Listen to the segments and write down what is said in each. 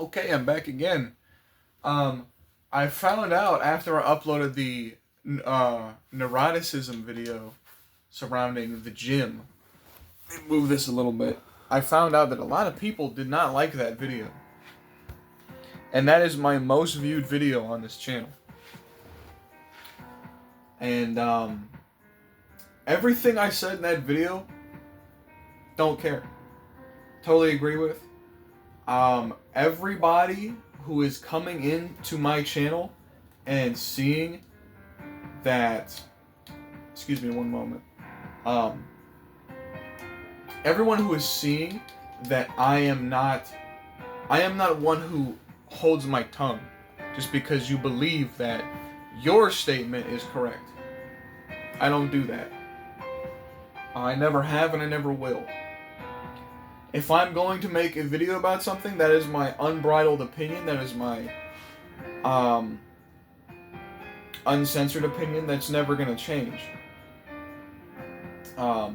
Okay, I'm back again. I found out after I uploaded the neuroticism video surrounding the gym. Let me move this a little bit. I found out that a lot of people did not like that video. And that is my most viewed video on this channel. And everything I said in that video, don't care. Totally agree with. Everybody who is coming into my channel and seeing that, excuse me one moment, everyone who is seeing that I am not one who holds my tongue just because you believe that your statement is correct. I don't do that. I never have and I never will. If I'm going to make a video about something, that is my unbridled opinion, that is my uncensored opinion, that's never going to change. But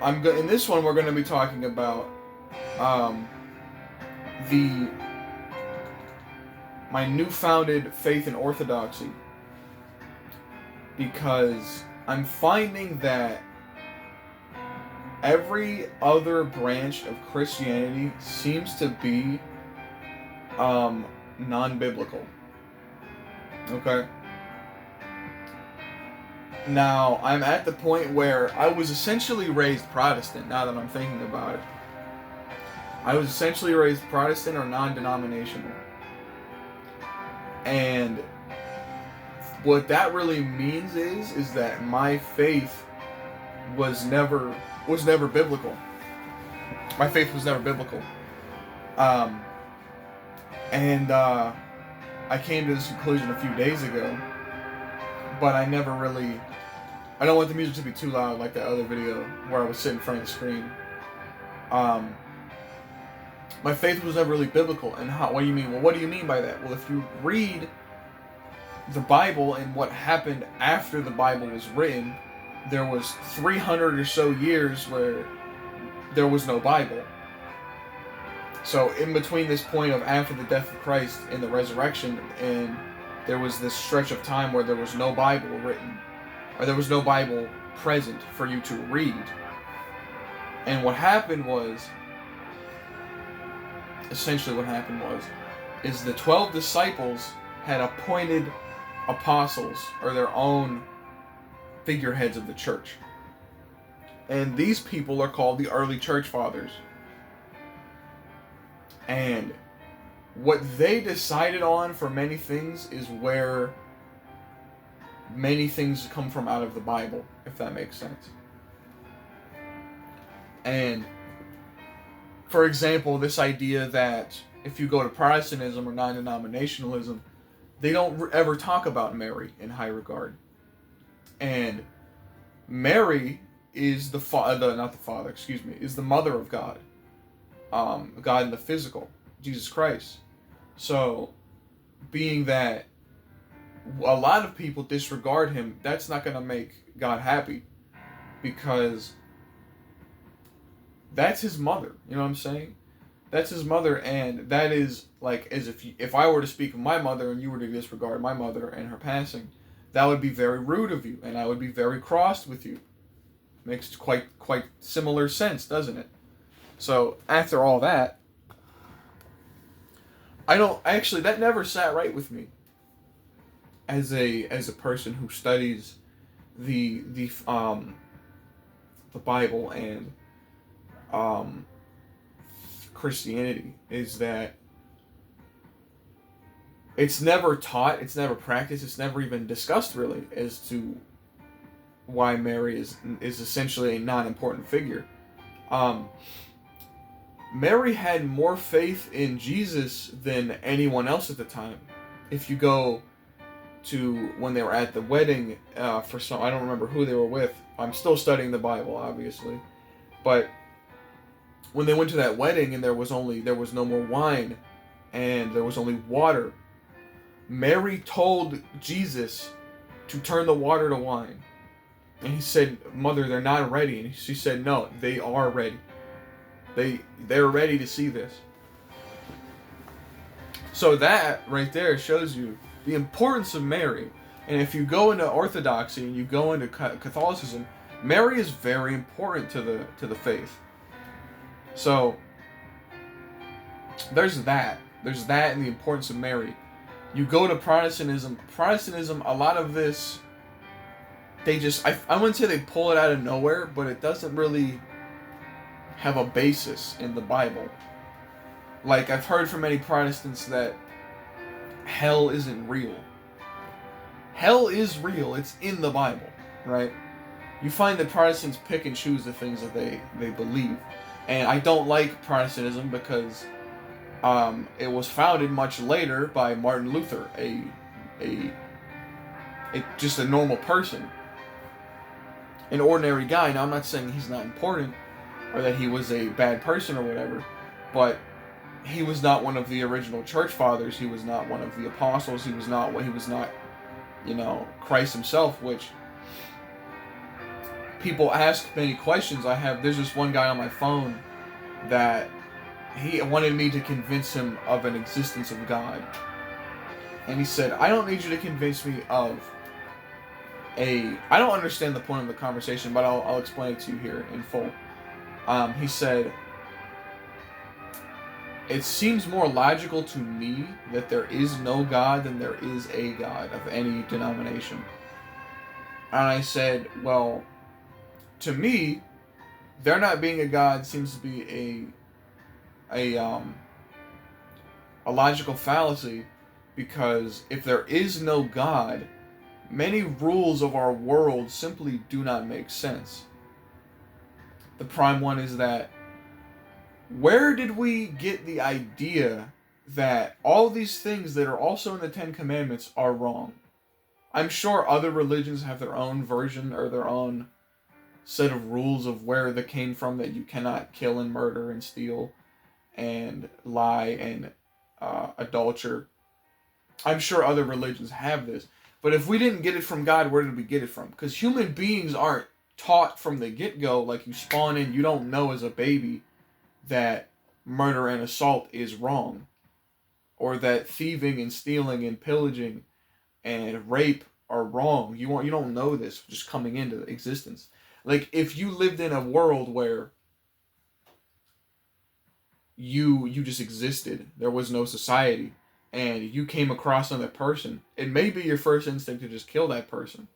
in this one we're going to be talking about my newfounded faith in orthodoxy, because I'm finding that every other branch of Christianity seems to be non-biblical. Okay? Now, I'm at the point where I was essentially raised Protestant, now that I'm thinking about it. I was essentially raised Protestant or non-denominational. And what that really means is that my faith was never biblical. My faith was never biblical. And I came to this conclusion a few days ago, but I never really... I don't want the music to be too loud like that other video where I was sitting in front of the screen. My faith was never really biblical. And how? What do you mean? Well, what do you mean by that? Well, if you read the Bible and what happened after the Bible was written, there was 300 or so years where there was no Bible. So in between this point of after the death of Christ and the resurrection, and there was this stretch of time where there was no Bible written, or there was no Bible present for you to read. And what happened was, essentially what happened was, is the 12 disciples had appointed apostles, or their own figureheads of the church. And these people are called the early church fathers. And what they decided on for many things is where many things come from out of the Bible, if that makes sense. And for example, this idea that if you go to Protestantism or non-denominationalism, they don't ever talk about Mary in high regard. And Mary is is the mother of God. God in the physical, Jesus Christ. So, being that a lot of people disregard him, that's not going to make God happy, because that's his mother. You know what I'm saying? That's his mother, and that is like as if I were to speak of my mother and you were to disregard my mother and her passing, that would be very rude of you, and I would be very cross with you. Makes quite similar sense, doesn't it? So after all that, that never sat right with me as a person who studies the Bible and Christianity, is that it's never taught, it's never practiced, it's never even discussed really as to why Mary is essentially a non-important figure. Mary had more faith in Jesus than anyone else at the time. If you go to when they were at the wedding I don't remember who they were with. I'm still studying the Bible, obviously, but when they went to that wedding and there was no more wine and there was only water, Mary told Jesus to turn the water to wine. And he said, "Mother, they're not ready." And she said, "No, they are ready." They're ready to see this. So that right there shows you the importance of Mary. And if you go into Orthodoxy and you go into Catholicism, Mary is very important to the faith. So there's that. There's that and the importance of Mary. You go to Protestantism. Protestantism, a lot of this, they just, I wouldn't say they pull it out of nowhere, but it doesn't really have a basis in the Bible. Like, I've heard from many Protestants that hell isn't real. Hell is real. It's in the Bible, right? You find that Protestants pick and choose the things that they believe. And I don't like Protestantism because it was founded much later by Martin Luther, just a normal person, an ordinary guy. Now, I'm not saying he's not important or that he was a bad person or whatever, but he was not one of the original church fathers. He was not one of the apostles. He was not, Christ himself, which people ask many questions. There's this one guy on my phone that he wanted me to convince him of an existence of God. And he said, I don't need you to convince me of I don't understand the point of the conversation, but I'll explain it to you here in full. He said, it seems more logical to me that there is no God than there is a God of any denomination. And I said, well, to me, there not being a God seems to be a logical fallacy, because if there is no God, many rules of our world simply do not make sense. The prime one is that, where did we get the idea that all these things that are also in the Ten Commandments are wrong? I'm sure other religions have their own version or their own set of rules of where they came from, that you cannot kill and murder and steal and lie and adulterer. I'm sure other religions have this. But if we didn't get it from God, where did we get it from? Because human beings aren't taught from the get-go, like you spawn in, you don't know as a baby that murder and assault is wrong, or that thieving and stealing and pillaging and rape are wrong. You don't know this just coming into existence. Like, if you lived in a world where you just existed, there was no society, and you came across another person, it may be your first instinct to just kill that person.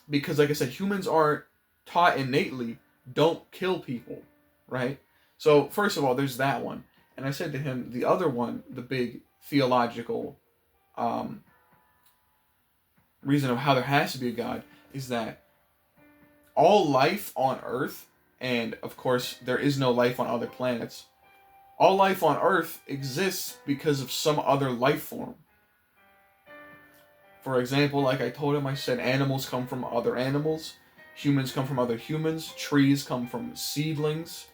Because, like I said, humans aren't taught innately, don't kill people, right? So, first of all, there's that one. And I said to him, the other one, the big theological reason of how there has to be a God, is that all life on Earth, and of course there is no life on other planets, all life on Earth exists because of some other life form. For example, like I told him, I said animals come from other animals, humans come from other humans, trees come from seedlings.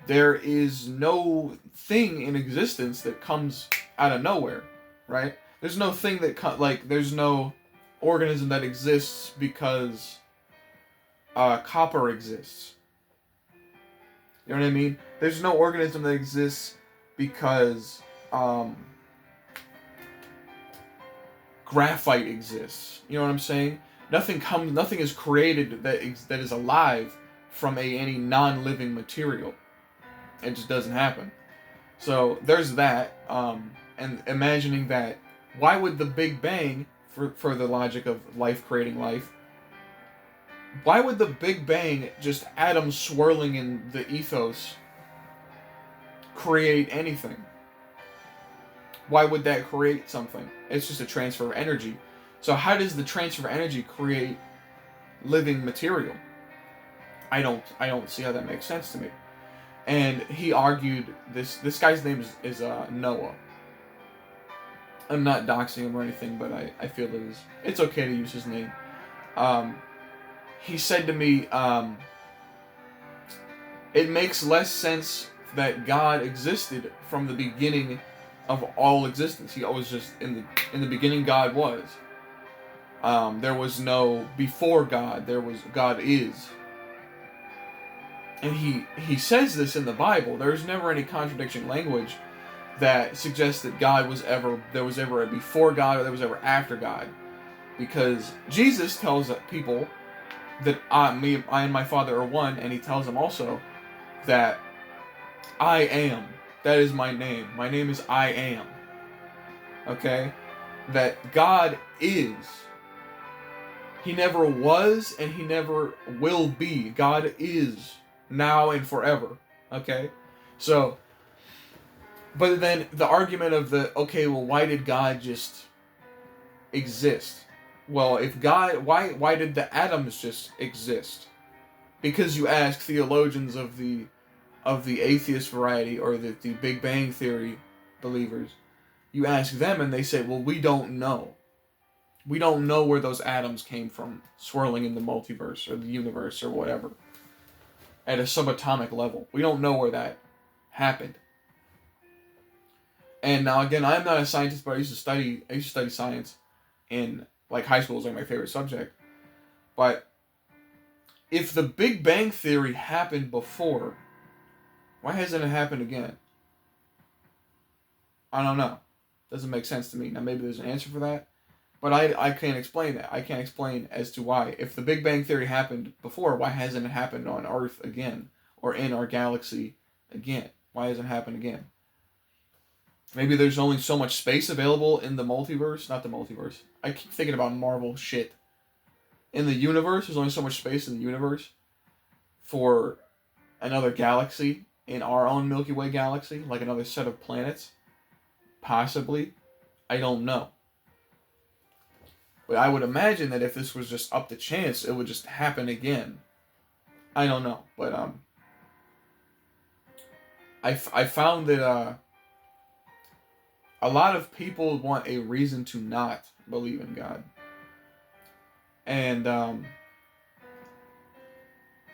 There is no thing in existence that comes out of nowhere, right? There's no thing that there's no organism that exists because copper exists. You know what I mean? There's no organism that exists because graphite exists. You know what I'm saying? Nothing is created that is alive from any non-living material. It just doesn't happen. So there's that. And imagining that, why would the Big Bang, for the logic of life creating life, why would the Big Bang, just atoms swirling in the ethos, create anything? Why would that create something? It's just a transfer of energy. So how does the transfer of energy create living material? I don't see how that makes sense to me. And he argued, this guy's name is Noah. I'm not doxing him or anything, but I feel it's okay to use his name. He said to me, it makes less sense that God existed from the beginning of all existence. He always just, in the beginning, God was. There was no before God. God is. And he says this in the Bible. There's never any contradiction language that suggests that there was ever a before God or there was ever after God. Because Jesus tells people that I and my Father are one, and he tells them also that I am. That is my name. My name is I am. Okay? That God is. He never was and he never will be. God is now and forever. Okay? So, but then the argument of why did God just exist? Well, if God, why did the atoms just exist? Because you ask theologians of the atheist variety or the Big Bang Theory believers, you ask them and they say, well, we don't know. We don't know where those atoms came from swirling in the multiverse or the universe or whatever. At a subatomic level. We don't know where that happened. And now again, I'm not a scientist, but I used to study science in like high school. It was like my favorite subject. But if the Big Bang Theory happened before, why hasn't it happened again? I don't know. Doesn't make sense to me. Now maybe there's an answer for that. But I can't explain that. I can't explain as to why. If the Big Bang Theory happened before, why hasn't it happened on Earth again? Or in our galaxy again? Why hasn't it happened again? Maybe there's only so much space available in the multiverse. Not the multiverse. I keep thinking about Marvel shit. In the universe, there's only so much space in the universe for another galaxy in our own Milky Way galaxy. Like another set of planets. Possibly. I don't know. But I would imagine that if this was just up to chance, it would just happen again. I don't know. But I found that a lot of people want a reason to not believe in God. And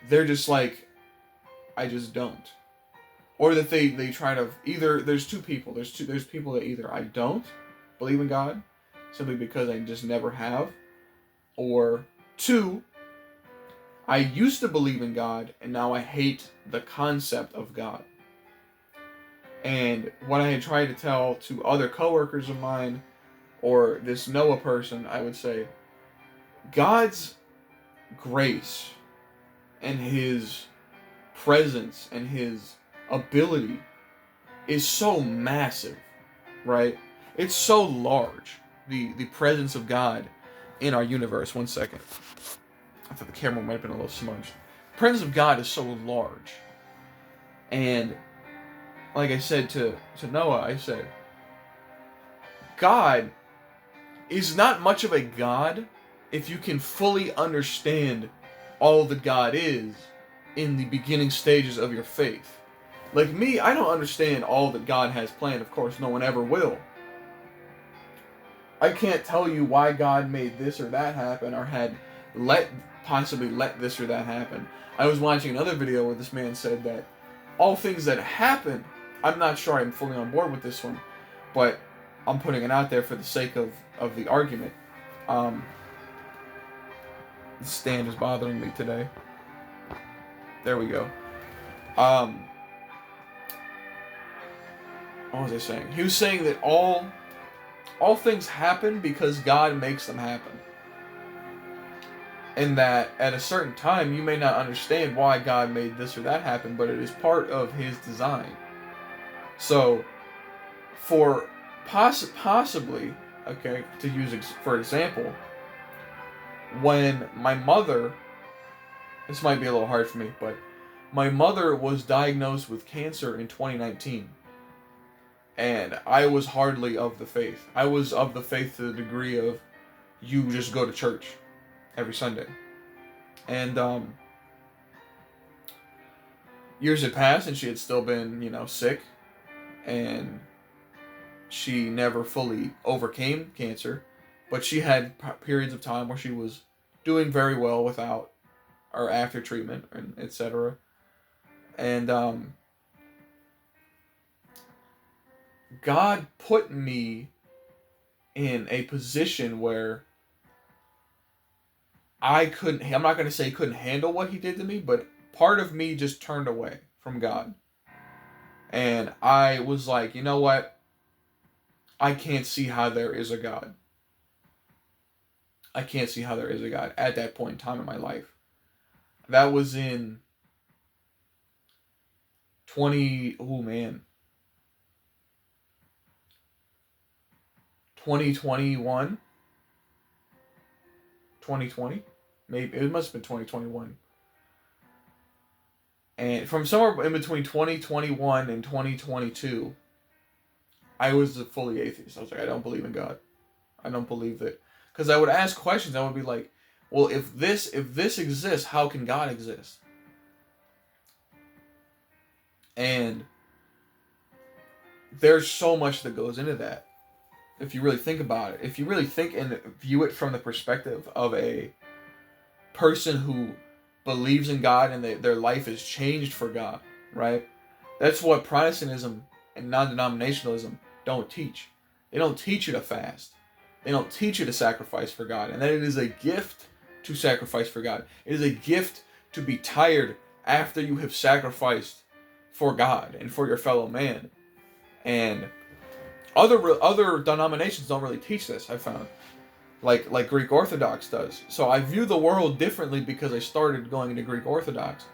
they're just like, I just don't. Or that they try to either, there's two people. There's people that either I don't believe in God simply because I just never have, or two, I used to believe in God and now I hate the concept of God. And what I had tried to tell to other coworkers of mine or this Noah person, I would say, God's grace and his presence and his ability is so massive, right? It's so large, the presence of God in our universe. One second. I thought the camera might have been a little smudged. The presence of God is so large. And like I said to Noah, I said, God is not much of a God if you can fully understand all that God is in the beginning stages of your faith. Like me, I don't understand all that God has planned. Of course, no one ever will. I can't tell you why God made this or that happen or had possibly let this or that happen. I was watching another video where this man said that all things that happen, I'm not sure I'm fully on board with this one, but I'm putting it out there for the sake of the argument. The stand is bothering me today. There we go. What was I saying? He was saying that all things happen because God makes them happen. And that at a certain time you may not understand why God made this or that happen, but it is part of his design. So, for possibly, okay, to use for example, when my mother, this might be a little hard for me, but my mother was diagnosed with cancer in 2019. And I was hardly of the faith. I was of the faith to the degree of you just go to church every Sunday. And years had passed and she had still been, sick. And she never fully overcame cancer. But she had periods of time where she was doing very well without or after treatment, and etc. And God put me in a position where I'm not going to say he couldn't handle what he did to me, but part of me just turned away from God. And I was like, you know what? I can't see how there is a God. I can't see how there is a God at that point in time in my life. That was in 2021, 2020, maybe it must have been 2021. And from somewhere in between 2021 and 2022, I was a fully atheist. I was like, I don't believe in God. I don't believe that. Because I would ask questions. I would be like, well, if this exists, how can God exist? And there's so much that goes into that. If you really think about it. If you really think and view it from the perspective of a person who believes in God and their life is changed for God, right? That's what Protestantism and non-denominationalism don't teach. They don't teach you to fast. They don't teach you to sacrifice for God. And that it is a gift to sacrifice for God. It is a gift to be tired after you have sacrificed for God and for your fellow man. And other denominations don't really teach this, I found. Like Greek Orthodox does. So I view the world differently because I started going into Greek Orthodox.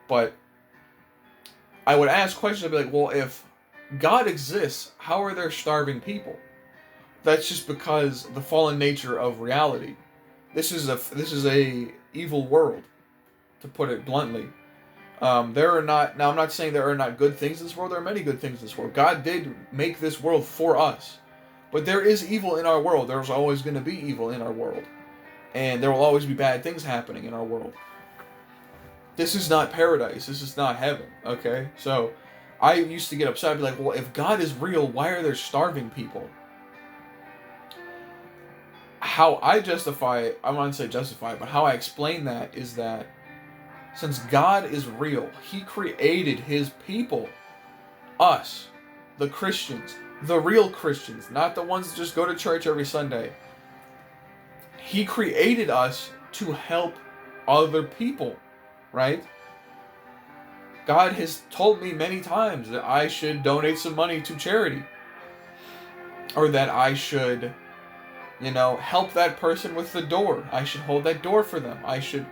But I would ask questions. I'd be like, well, if God exists, how are there starving people? That's just because the fallen nature of reality. This is a evil world, to put it bluntly. There are not, now I'm not saying there are not good things in this world. There are many good things in this world. God did make this world for us. But there is evil in our world. There's always going to be evil in our world. And there will always be bad things happening in our world. This is not paradise. This is not heaven. Okay? So, I used to get upset. I'd be like, well, if God is real, why are there starving people? How I justify it, I want to say justify it, but how I explain that is that since God is real, He created His people. Us. The Christians. The real Christians, not the ones that just go to church every Sunday. He created us to help other people, right? God has told me many times that I should donate some money to charity. Or that I should, help that person with the door. I should hold that door for them. I should,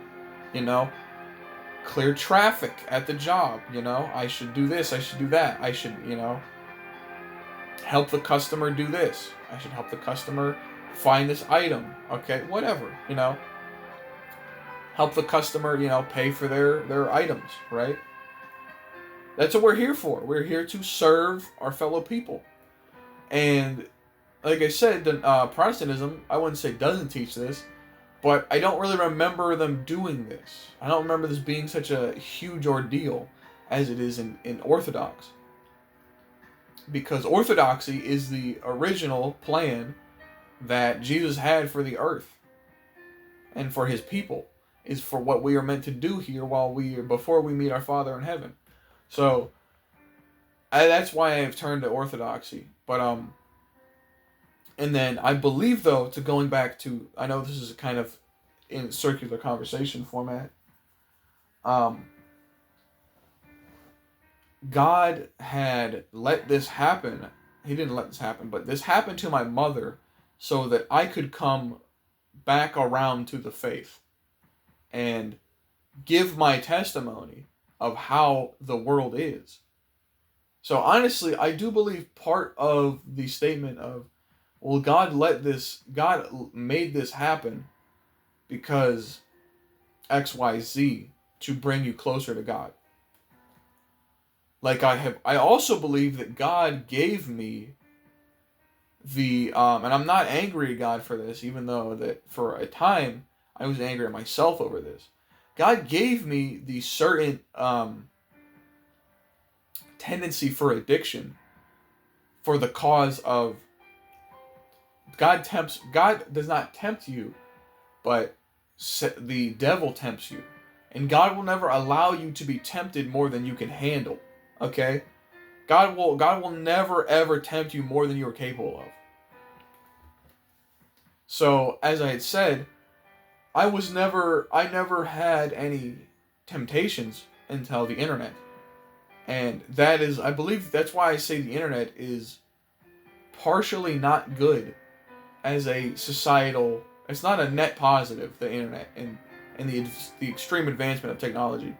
clear traffic at the job, I should do this, I should do that. I should, help the customer do this. I should help the customer find this item. Okay, whatever, Help the customer, pay for their items, right? That's what we're here for. We're here to serve our fellow people. And like I said, Protestantism, I wouldn't say doesn't teach this, but I don't really remember them doing this. I don't remember this being such a huge ordeal as it is in Orthodox. Because Orthodoxy is the original plan that Jesus had for the earth and for His people, is for what we are meant to do here before we meet our Father in heaven. So that's why I've turned to Orthodoxy. But and then I believe, though, to going back to, I know this is kind of in circular conversation format. God had let this happen. He didn't let this happen, but this happened to my mother so that I could come back around to the faith and give my testimony of how the world is. So honestly, I do believe part of the statement of, well, God made this happen because X, Y, Z to bring you closer to God. I also believe that God gave me and I'm not angry at God for this, even though that for a time I was angry at myself over this. God gave me the certain tendency for addiction for the cause of God does not tempt you, but the devil tempts you. And God will never allow you to be tempted more than you can handle. Okay? God will never ever tempt you more than you are capable of. So, as I had said, I never had any temptations until the internet. And that is, I believe that's why I say the internet is partially not good as a societal, it's not a net positive, the internet, and the extreme advancement of technology.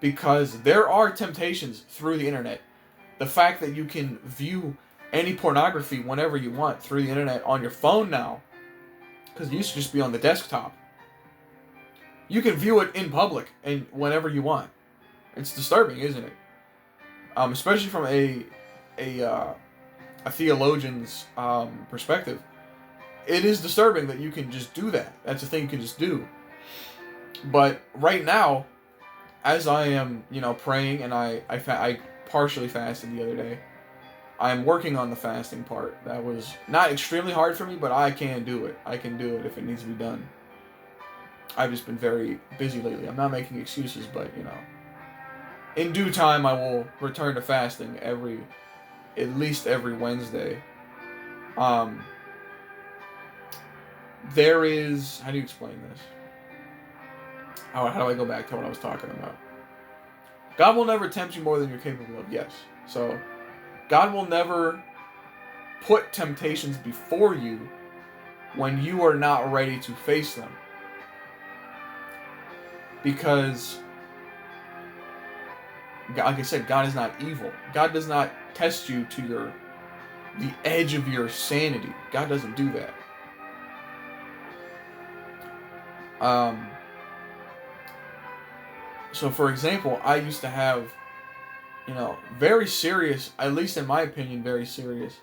Because there are temptations through the internet. The fact that you can view any pornography whenever you want through the internet on your phone now, because it used to just be on the desktop. You can view it in public and whenever you want. It's disturbing, isn't it? Especially from a theologian's perspective. It is disturbing that you can just do that. That's a thing you can just do. But right now, as I am, praying, and I partially fasted the other day. I'm working on the fasting part. That was not extremely hard for me, but I can do it. I can do it if it needs to be done. I've just been very busy lately. I'm not making excuses, but, in due time I will return to fasting at least every Wednesday. There is, how do you explain this? How do I go back to what I was talking about? God will never tempt you more than you're capable of, yes. So, God will never put temptations before you when you are not ready to face them. Because, like I said, God is not evil. God does not test you to the edge of your sanity. God doesn't do that. So, for example, I used to have, very serious, at least in my opinion, very serious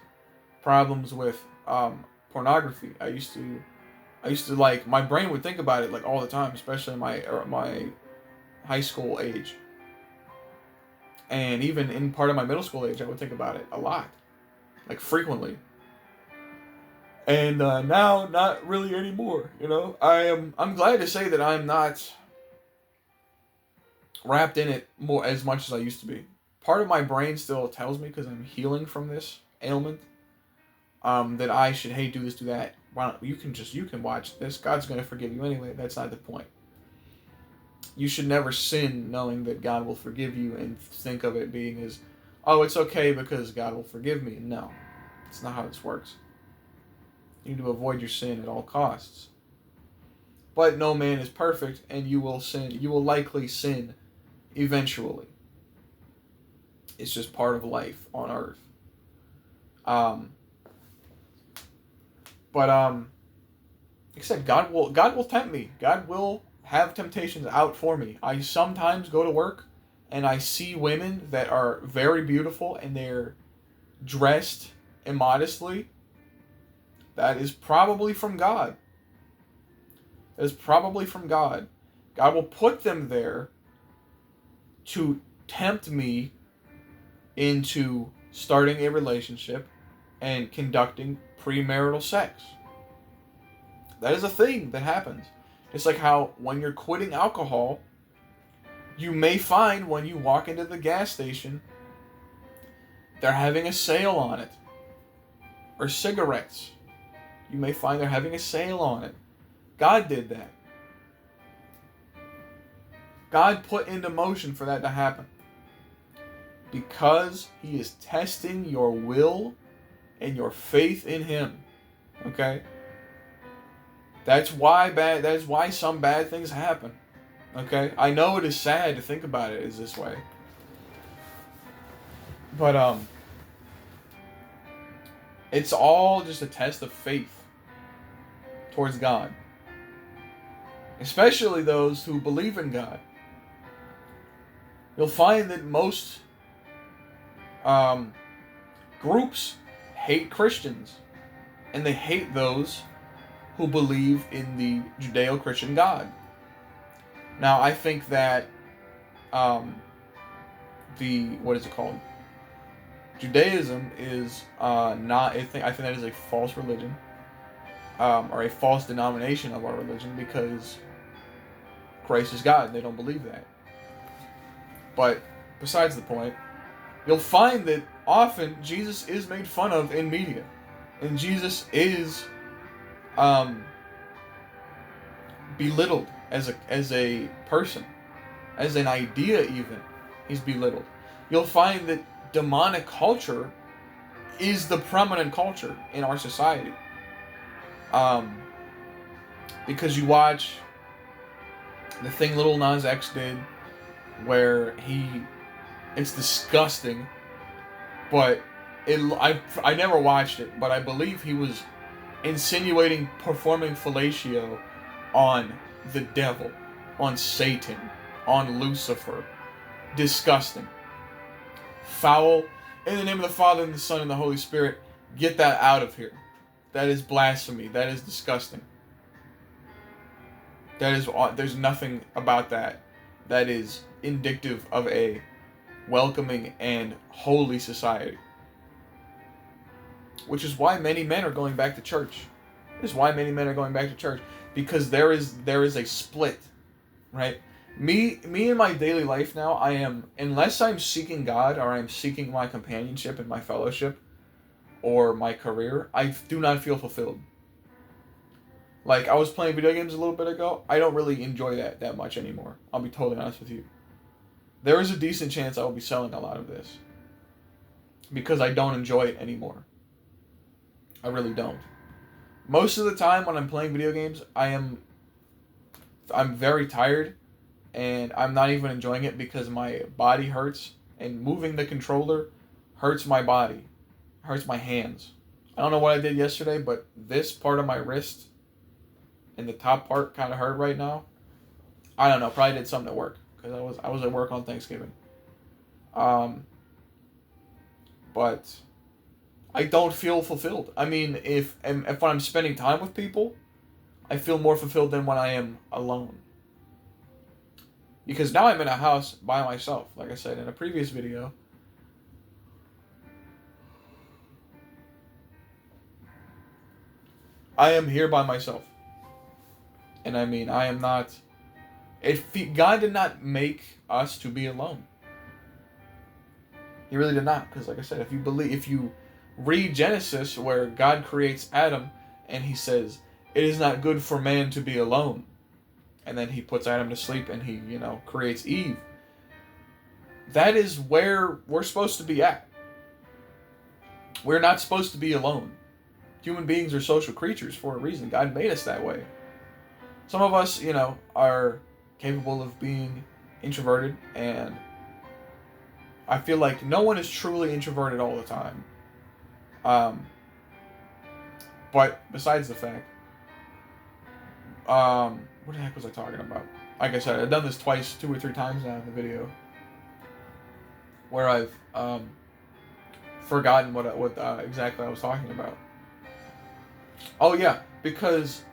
problems with pornography. I used to like, my brain would think about it like all the time, especially in my high school age. And even in part of my middle school age, I would think about it a lot, like frequently. And now, not really anymore. I'm glad to say that I'm not wrapped in it more as much as I used to be. Part of my brain still tells me, because I'm healing from this ailment, that I should, hey, do this, do that. Why not? You can watch this. God's going to forgive you anyway. That's not the point. You should never sin knowing that God will forgive you and think of it being as, oh, it's okay because God will forgive me. No, it's not how this works. You need to avoid your sin at all costs. But no man is perfect, and you will sin. You will likely sin eventually. It's just part of life on earth. Except God will tempt me. God will have temptations out for me. I sometimes go to work and I see women that are very beautiful and they're dressed immodestly. That is probably from God. That is probably from God. God will put them there to tempt me into starting a relationship and conducting premarital sex. That is a thing that happens. It's like how when you're quitting alcohol, you may find when you walk into the gas station, they're having a sale on it. Or cigarettes. You may find they're having a sale on it. God did that. God put into motion for that to happen. Because He is testing your will and your faith in Him. Okay? That's why some bad things happen. Okay? I know it is sad to think about it as this way. But it's all just a test of faith towards God. Especially those who believe in God. You'll find that most groups hate Christians. And they hate those who believe in the Judeo-Christian God. Now, I think that what is it called? Judaism is not. I think that is a false religion, or a false denomination of our religion, because Christ is God, and they don't believe that. But besides the point, you'll find that often Jesus is made fun of in media, and Jesus is belittled as a person. as an idea even, he's belittled. You'll find that demonic culture is the prominent culture in our society. Because you watch the thing Lil Nas X did, where it's disgusting, but I never watched it, but I believe he was insinuating performing fellatio on the devil, on Satan, on Lucifer. Disgusting. Foul. In the name of the Father, and the Son, and the Holy Spirit, get that out of here. That is blasphemy. That is disgusting. There's nothing about that is indicative of a welcoming and holy society. Which is why many men are going back to church. Because there is a split, right? Me in my daily life now, unless I'm seeking God or I'm seeking my companionship and my fellowship or my career, I do not feel fulfilled. Like, I was playing video games a little bit ago. I don't really enjoy that much anymore. I'll be totally honest with you. There is a decent chance I will be selling a lot of this because I don't enjoy it anymore. I really don't. Most of the time when I'm playing video games, I'm very tired and I'm not even enjoying it because my body hurts, and moving the controller hurts my body, hurts my hands. I don't know what I did yesterday, but this part of my wrist and the top part kind of hurt right now. I don't know, probably did something at work because I was at work on Thanksgiving. But I don't feel fulfilled. I mean, if when I'm spending time with people, I feel more fulfilled than when I am alone. Because now I'm in a house by myself, like I said in a previous video. I am here by myself. And I mean, I am not... God did not make us to be alone. He really did not. Because like I said, if you read Genesis, where God creates Adam, and he says, "It is not good for man to be alone." And then he puts Adam to sleep, and he, creates Eve. That is where we're supposed to be at. We're not supposed to be alone. Human beings are social creatures for a reason. God made us that way. Some of us, are capable of being introverted, and I feel like no one is truly introverted all the time. But besides the fact, what the heck was I talking about? Like I said, I've done this 2 or 3 times now in the video, where I've forgotten what exactly I was talking about. Oh yeah, because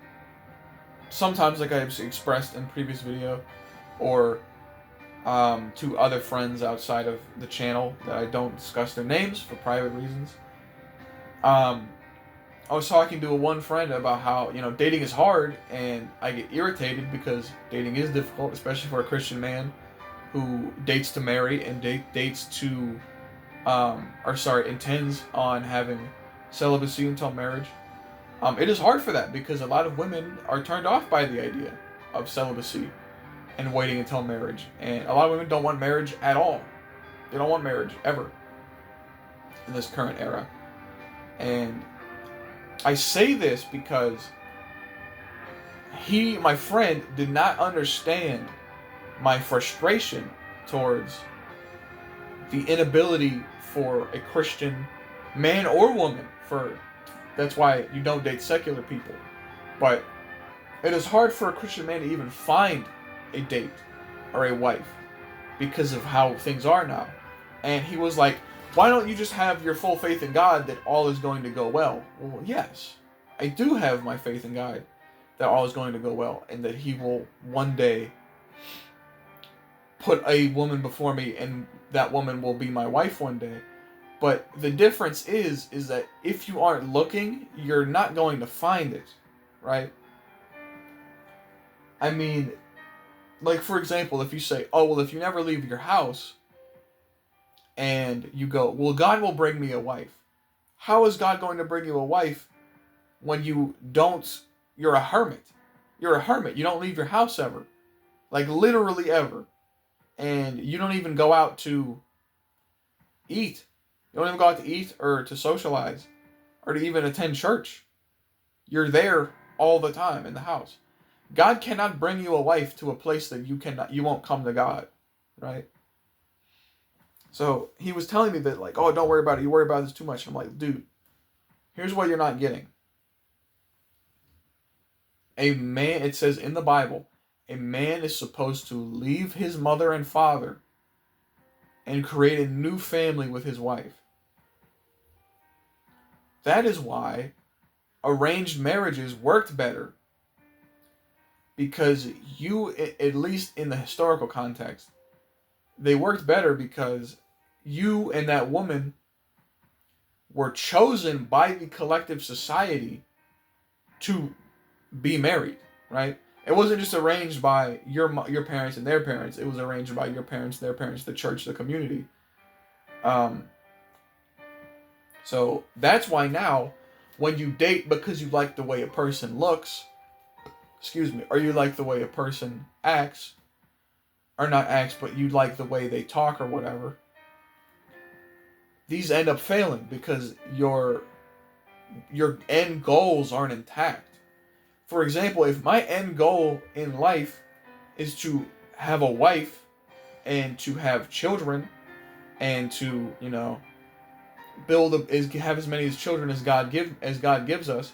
sometimes, like I've expressed in previous video, or to other friends outside of the channel that I don't discuss their names for private reasons. I was talking to one friend about how, dating is hard, and I get irritated because dating is difficult, especially for a Christian man who dates to marry and intends on having celibacy until marriage. It is hard for that because a lot of women are turned off by the idea of celibacy and waiting until marriage. And a lot of women don't want marriage at all. They don't want marriage ever in this current era. And I say this because my friend, did not understand my frustration towards the inability for a Christian man or woman, that's why you don't date secular people. But it is hard for a Christian man to even find a date or a wife because of how things are now. And he was like, "Why don't you just have your full faith in God that all is going to go well?" Well, yes, I do have my faith in God that all is going to go well, and that He will one day put a woman before me, and that woman will be my wife one day. But the difference is that if you aren't looking, you're not going to find it, right? I mean, like, for example, if you say, "Oh, well, if you never leave your house," and you go, "Well, God will bring me a wife." How is God going to bring you a wife when you're a hermit? You're a hermit. You don't leave your house ever. Like, literally ever. and you don't even go out to eat. You don't even go out to eat or to socialize or to even attend church. You're there all the time in the house. God cannot bring you a wife to a place that you won't come to God, right? So he was telling me that, like, oh, don't worry about it. You worry about this too much. I'm like, dude, here's what you're not getting. A man, it says in the Bible, a man is supposed to leave his mother and father and create a new family with his wife. That is why arranged marriages worked better. Because you, at least in the historical context, they worked better because you and that woman were chosen by the collective society to be married, right? It wasn't just arranged by your parents and their parents. It was arranged by your parents, their parents, the church, the community. So that's why now, when you date because you like the way a person looks, or you like the way a person acts, or not acts, but you like the way they talk or whatever, these end up failing because your end goals aren't intact. For example, if my end goal in life is to have a wife and to have children and to, have as many children as God gives us,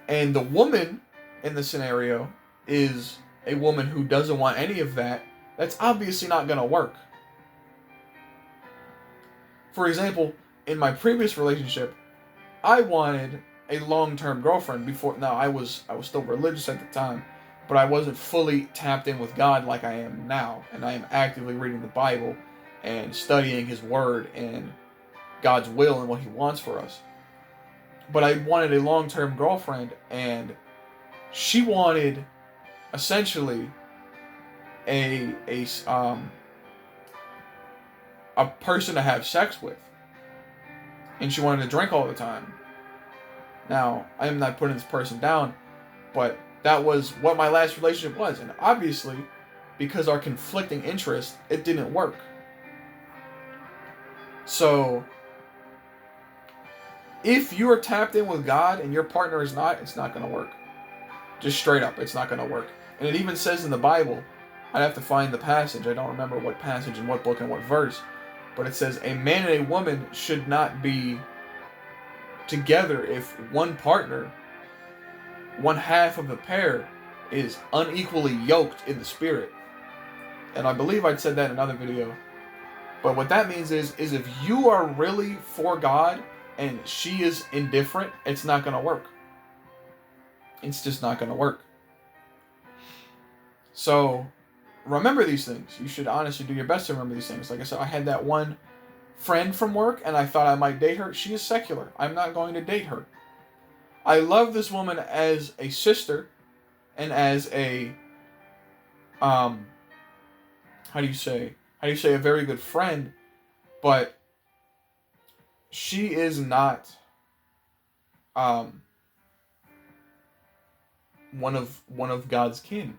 and the woman in the scenario is a woman who doesn't want any of that, that's obviously not going to work. For example, in my previous relationship, I wanted a long-term girlfriend before. Now, I was still religious at the time, but I wasn't fully tapped in with God like I am now, and I am actively reading the Bible and studying His Word and God's will and what He wants for us. But I wanted a long-term girlfriend, and she wanted essentially a person to have sex with, and she wanted to drink all the time. Now, I am not putting this person down, but that was what my last relationship was, and obviously, because our conflicting interests, it didn't work. So, if you are tapped in with God and your partner is not, it's not going to work. Just straight up, it's not going to work. And it even says in the Bible, I'd have to find the passage, I don't remember what passage and what book and what verse, but it says a man and a woman should not be together if one partner, one half of the pair, is unequally yoked in the spirit. And I believe I'd said that in another video. But what that means is if you are really for God and she is indifferent, it's not going to work. It's just not going to work. So, remember these things. You should honestly do your best to remember these things. Like I said, I had that one friend from work, and I thought I might date her. She is secular. I'm not going to date her. I love this woman as a sister and as a, how do you say a very good friend, but she is not, one of God's kin.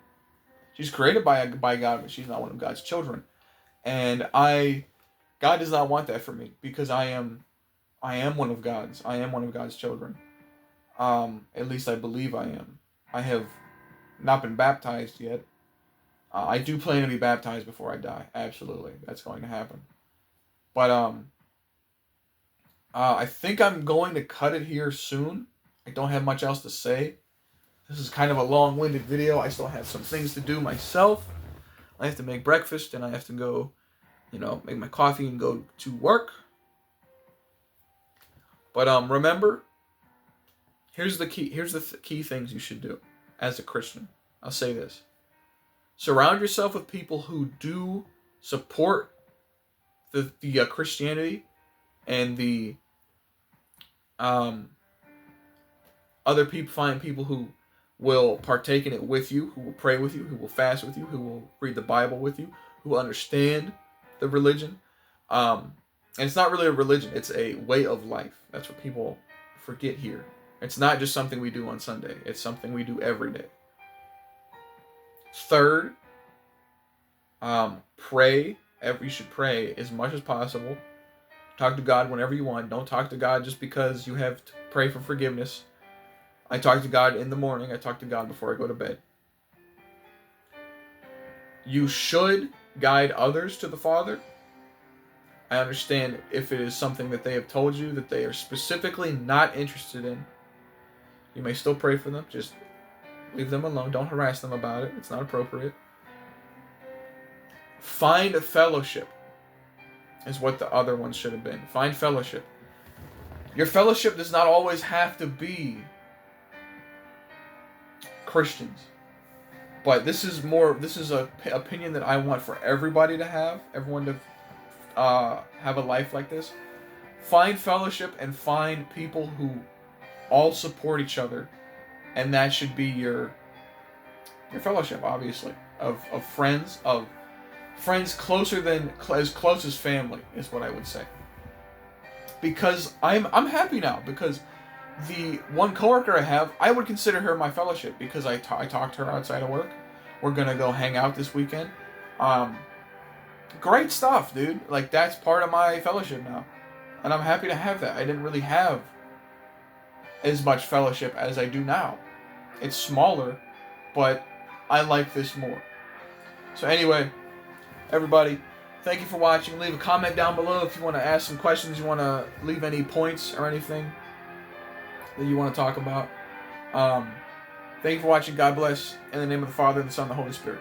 She's created by God, but she's not one of God's children. And God does not want that for me, because I am one of God's. I am one of God's children. At least I believe I am. I have not been baptized yet. I do plan to be baptized before I die. Absolutely, that's going to happen. But I think I'm going to cut it here soon. I don't have much else to say. This is kind of a long-winded video. I still have some things to do myself. I have to make breakfast, and I have to go, make my coffee and go to work. But remember, here's the key things you should do as a Christian. I'll say this. Surround yourself with people who do support the Christianity and the other people. Find people who will partake in it with you, who will pray with you, who will fast with you, who will read the Bible with you, who will understand the religion. And it's not really a religion, it's a way of life. That's what people forget here. It's not just something we do on Sunday, it's something we do every day. Third, Pray. You should pray as much as possible. Talk to God whenever you want. Don't talk to God just because you have to pray for forgiveness. I talk to God in the morning. I talk to God before I go to bed. You should guide others to the Father. I understand if it is something that they have told you that they are specifically not interested in. You may still pray for them. Just leave them alone. Don't harass them about it. It's not appropriate. Find a fellowship is what the other ones should have been. Find fellowship. Your fellowship does not always have to be Christians. But this is an opinion that I want for everybody to have. Everyone to have a life like this. Find fellowship and find people who all support each other. And that should be your fellowship, obviously. Of friends, closer than as close as family is what I would say. Because I'm happy now, because the one coworker I have, I would consider her my fellowship because I talk to her outside of work. We're gonna go hang out this weekend. Great stuff, dude. Like, that's part of my fellowship now, and I'm happy to have that. I didn't really have as much fellowship as I do now. It's smaller, but I like this more. So anyway, everybody, thank you for watching. Leave a comment down below if you want to ask some questions, you want to leave any points or anything that you want to talk about. Thank you for watching. God bless. In the name of the Father, and the Son, and the Holy Spirit.